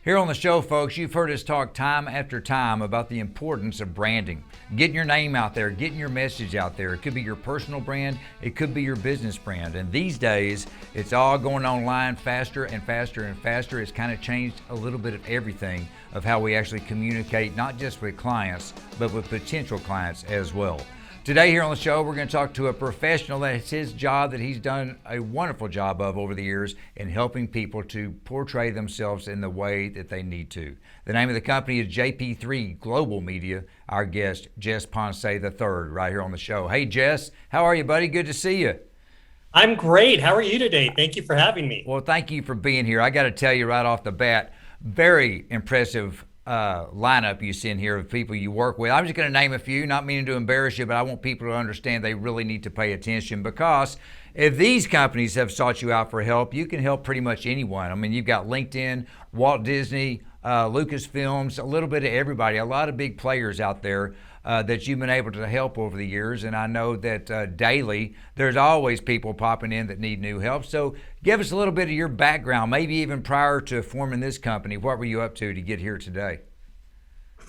Here on the show, folks, you've heard us talk time after time about the importance of branding. Getting your name out there, getting your message out there. It could be your personal brand, it could be your business brand. And these days, it's all going online faster and faster and faster. It's kind of changed a little bit of everything of how we actually communicate, not just with clients, but with potential clients as well. Today here on the show, we're going to talk to a professional. That's his job that he's done a wonderful job of over the years in helping people to portray themselves in the way that they need to. The name of the company is JP3 Global Media. Our guest, Jess Ponce III, right here on the show. Hey, Jess, how are you, buddy? Good to see you. I'm great. How are you today? Thank you for having me. Well, thank you for being here. I got to tell you right off the bat, very impressive lineup you see in here of people you work with. I'm just going to name a few, not meaning to embarrass you, but I want people to understand they really need to pay attention, because if these companies have sought you out for help, you can help pretty much anyone. I mean, you've got LinkedIn, Walt Disney, Lucasfilms, a little bit of everybody, a lot of big players out there that you've been able to help over the years. And I know that daily there's always people popping in that need new help. So give us a little bit of your background, maybe even prior to forming this company. What were you up to get here today?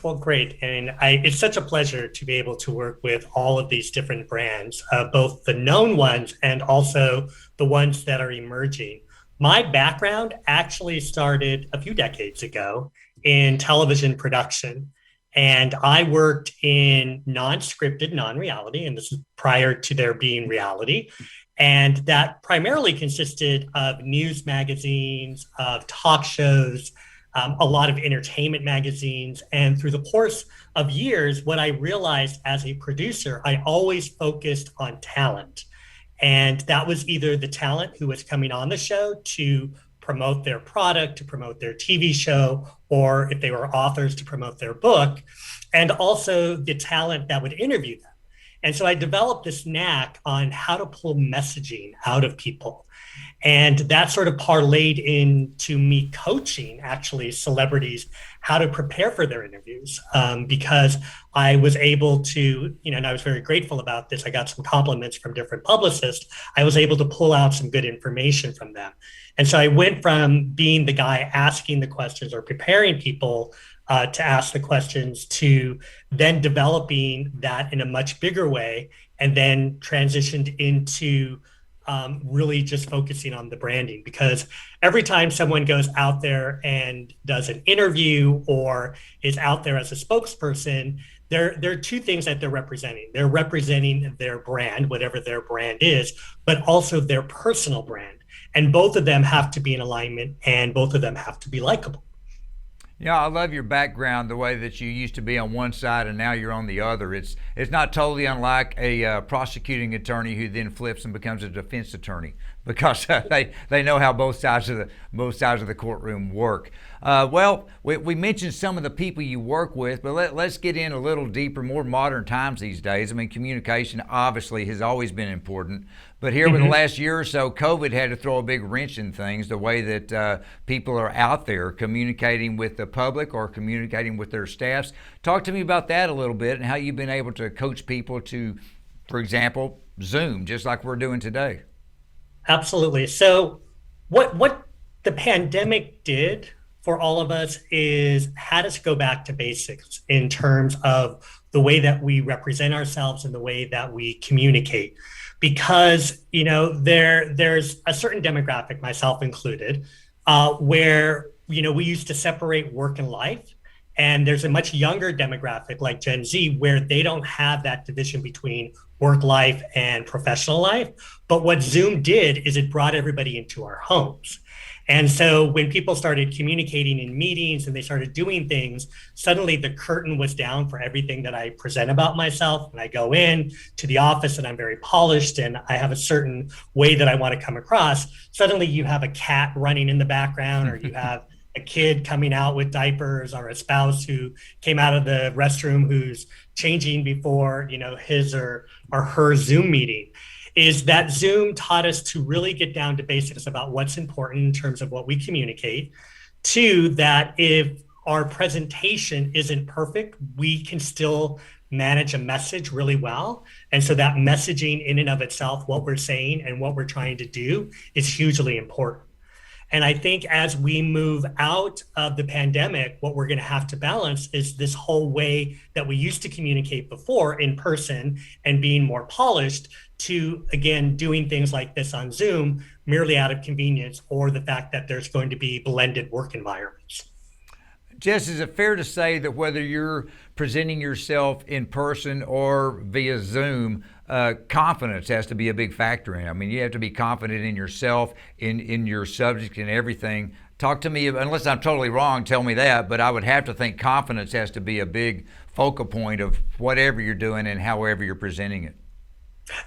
Well, great. And it's such a pleasure to be able to work with all of these different brands, both the known ones and also the ones that are emerging. My background actually started a few decades ago in television production. And I worked in non-scripted, non-reality, and this is prior to there being reality. And that primarily consisted of news magazines, of talk shows, a lot of entertainment magazines. And through the course of years, what I realized as a producer, I always focused on talent. And that was either the talent who was coming on the show to promote their product, to promote their TV show, or if they were authors, to promote their book, and also the talent that would interview them. And so I developed this knack on how to pull messaging out of people. And that sort of parlayed into me coaching, actually, celebrities how to prepare for their interviews, because I was able to, and I was very grateful about this. I got some compliments from different publicists. I was able to pull out some good information from them. And so I went from being the guy asking the questions or preparing people to ask the questions to then developing that in a much bigger way, and then transitioned into really just focusing on the branding. Because every time someone goes out there and does an interview or is out there as a spokesperson, there are two things that they're representing. They're representing their brand, whatever their brand is, but also their personal brand. And both of them have to be in alignment, and both of them have to be likable. Yeah, I love your background, the way that you used to be on one side and now you're on the other. It's not totally unlike a prosecuting attorney who then flips and becomes a defense attorney, because they know how both sides of the courtroom work. Well, we mentioned some of the people you work with, but let's get in a little deeper, more modern times these days. I mean, communication obviously has always been important, but here in the last year or so, COVID had to throw a big wrench in things, the way that people are out there communicating with the public or communicating with their staffs. Talk to me about that a little bit, and how you've been able to coach people to, for example, Zoom, just like we're doing today. Absolutely. So what the pandemic did for all of us is had us go back to basics in terms of the way that we represent ourselves and the way that we communicate. Because, there's a certain demographic, myself included, where, we used to separate work and life. And there's a much younger demographic like Gen Z, where they don't have that division between work life and professional life. But what Zoom did is it brought everybody into our homes. And so when people started communicating in meetings and they started doing things, suddenly the curtain was down for everything that I present about myself. When I go in to the office and I'm very polished and I have a certain way that I want to come across, suddenly you have a cat running in the background, or you have a kid coming out with diapers, or a spouse who came out of the restroom who's changing before, his or her Zoom meeting. Is that Zoom taught us to really get down to basics about what's important in terms of what we communicate. Two, that if our presentation isn't perfect, we can still manage a message really well. And so that messaging in and of itself, what we're saying and what we're trying to do, is hugely important. And I think as we move out of the pandemic, what we're going to have to balance is this whole way that we used to communicate before in person and being more polished to, again, doing things like this on Zoom merely out of convenience or the fact that there's going to be blended work environments. Jess, is it fair to say that whether you're presenting yourself in person or via Zoom, confidence has to be a big factor in it? I mean, you have to be confident in yourself, in your subject, and everything. Talk to me, unless I'm totally wrong, tell me that, but I would have to think confidence has to be a big focal point of whatever you're doing and however you're presenting it.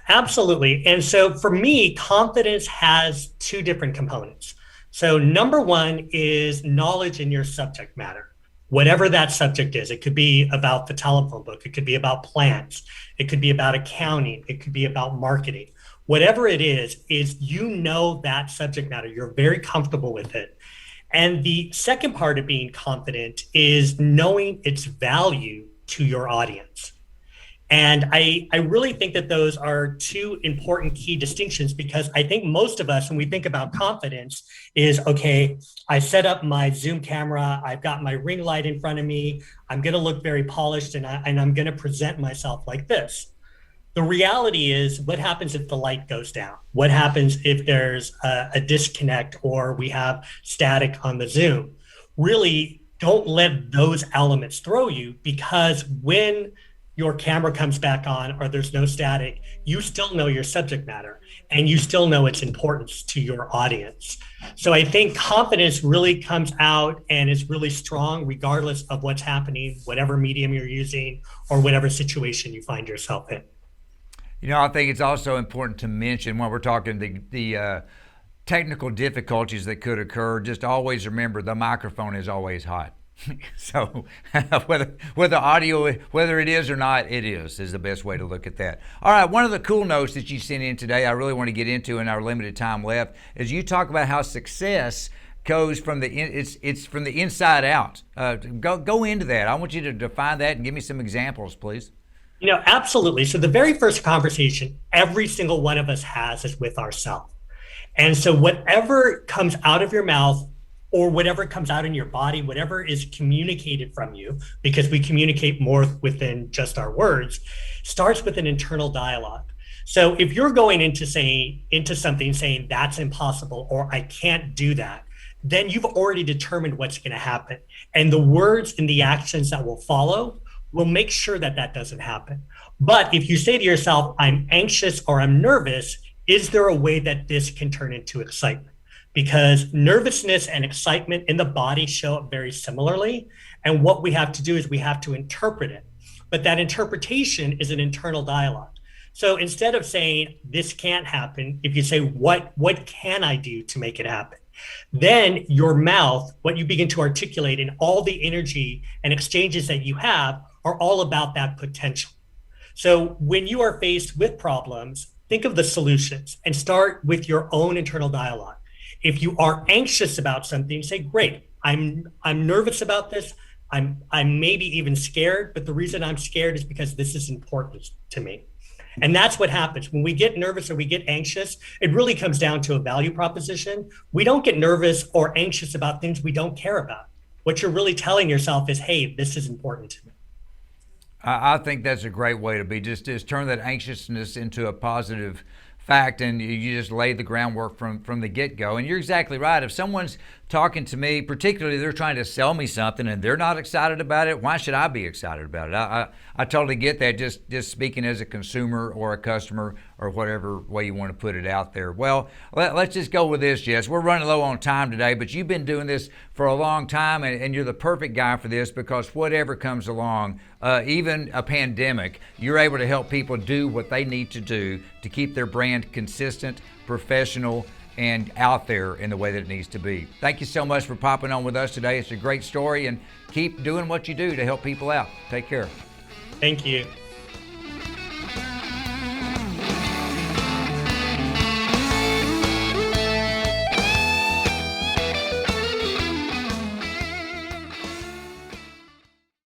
Absolutely. And so for me, confidence has two different components. So number one is knowledge in your subject matter, whatever that subject is. It could be about the telephone book. It could be about plants. It could be about accounting. It could be about marketing. Whatever it is you know that subject matter. You're very comfortable with it. And the second part of being confident is knowing its value to your audience. And I really think that those are two important key distinctions, because I think most of us, when we think about confidence, is, okay, I set up my Zoom camera, I've got my ring light in front of me, I'm going to look very polished, and I'm going to present myself like this. The reality is, what happens if the light goes down? What happens if there's a disconnect or we have static on the Zoom? Really, don't let those elements throw you, because when your camera comes back on or there's no static, you still know your subject matter and you still know its importance to your audience. So I think confidence really comes out and is really strong regardless of what's happening, whatever medium you're using or whatever situation you find yourself in. You know, I think it's also important to mention when we're talking the technical difficulties that could occur, just always remember the microphone is always hot. So whether audio, whether it is or not, it is the best way to look at that. All right, one of the cool notes that you sent in today, I really want to get into in our limited time left, is you talk about how success goes from it's from the inside out. Go into that. I want you to define that and give me some examples, please. You know, absolutely. So the very first conversation every single one of us has is with ourselves. And so whatever comes out of your mouth or whatever comes out in your body, whatever is communicated from you, because we communicate more within just our words, starts with an internal dialogue. So if you're going into something saying that's impossible or I can't do that, then you've already determined what's going to happen. And the words and the actions that will follow will make sure that that doesn't happen. But if you say to yourself, I'm anxious or I'm nervous, is there a way that this can turn into excitement? Because nervousness and excitement in the body show up very similarly. And what we have to do is we have to interpret it. But that interpretation is an internal dialogue. So instead of saying this can't happen, if you say, what can I do to make it happen? Then your mouth, what you begin to articulate, and all the energy and exchanges that you have are all about that potential. So when you are faced with problems, think of the solutions and start with your own internal dialogue. If you are anxious about something, say, great, I'm nervous about this. I'm maybe even scared, but the reason I'm scared is because this is important to me. And that's what happens. When we get nervous or we get anxious, it really comes down to a value proposition. We don't get nervous or anxious about things we don't care about. What you're really telling yourself is, hey, this is important to me. I think that's a great way to be. Just turn that anxiousness into a positive fact, and you just lay the groundwork from the get-go. And you're exactly right. If someone's talking to me, particularly they're trying to sell me something and they're not excited about it, why should I be excited about it? I totally get that, just speaking as a consumer or a customer or whatever way you want to put it out there. Well, let's just go with this, Jess. We're running low on time today, but you've been doing this for a long time, and you're the perfect guy for this, because whatever comes along, even a pandemic, you're able to help people do what they need to do to keep their brand consistent, professional, and out there in the way that it needs to be. Thank you so much for popping on with us today. It's a great story, and keep doing what you do to help people out. Take care. Thank you.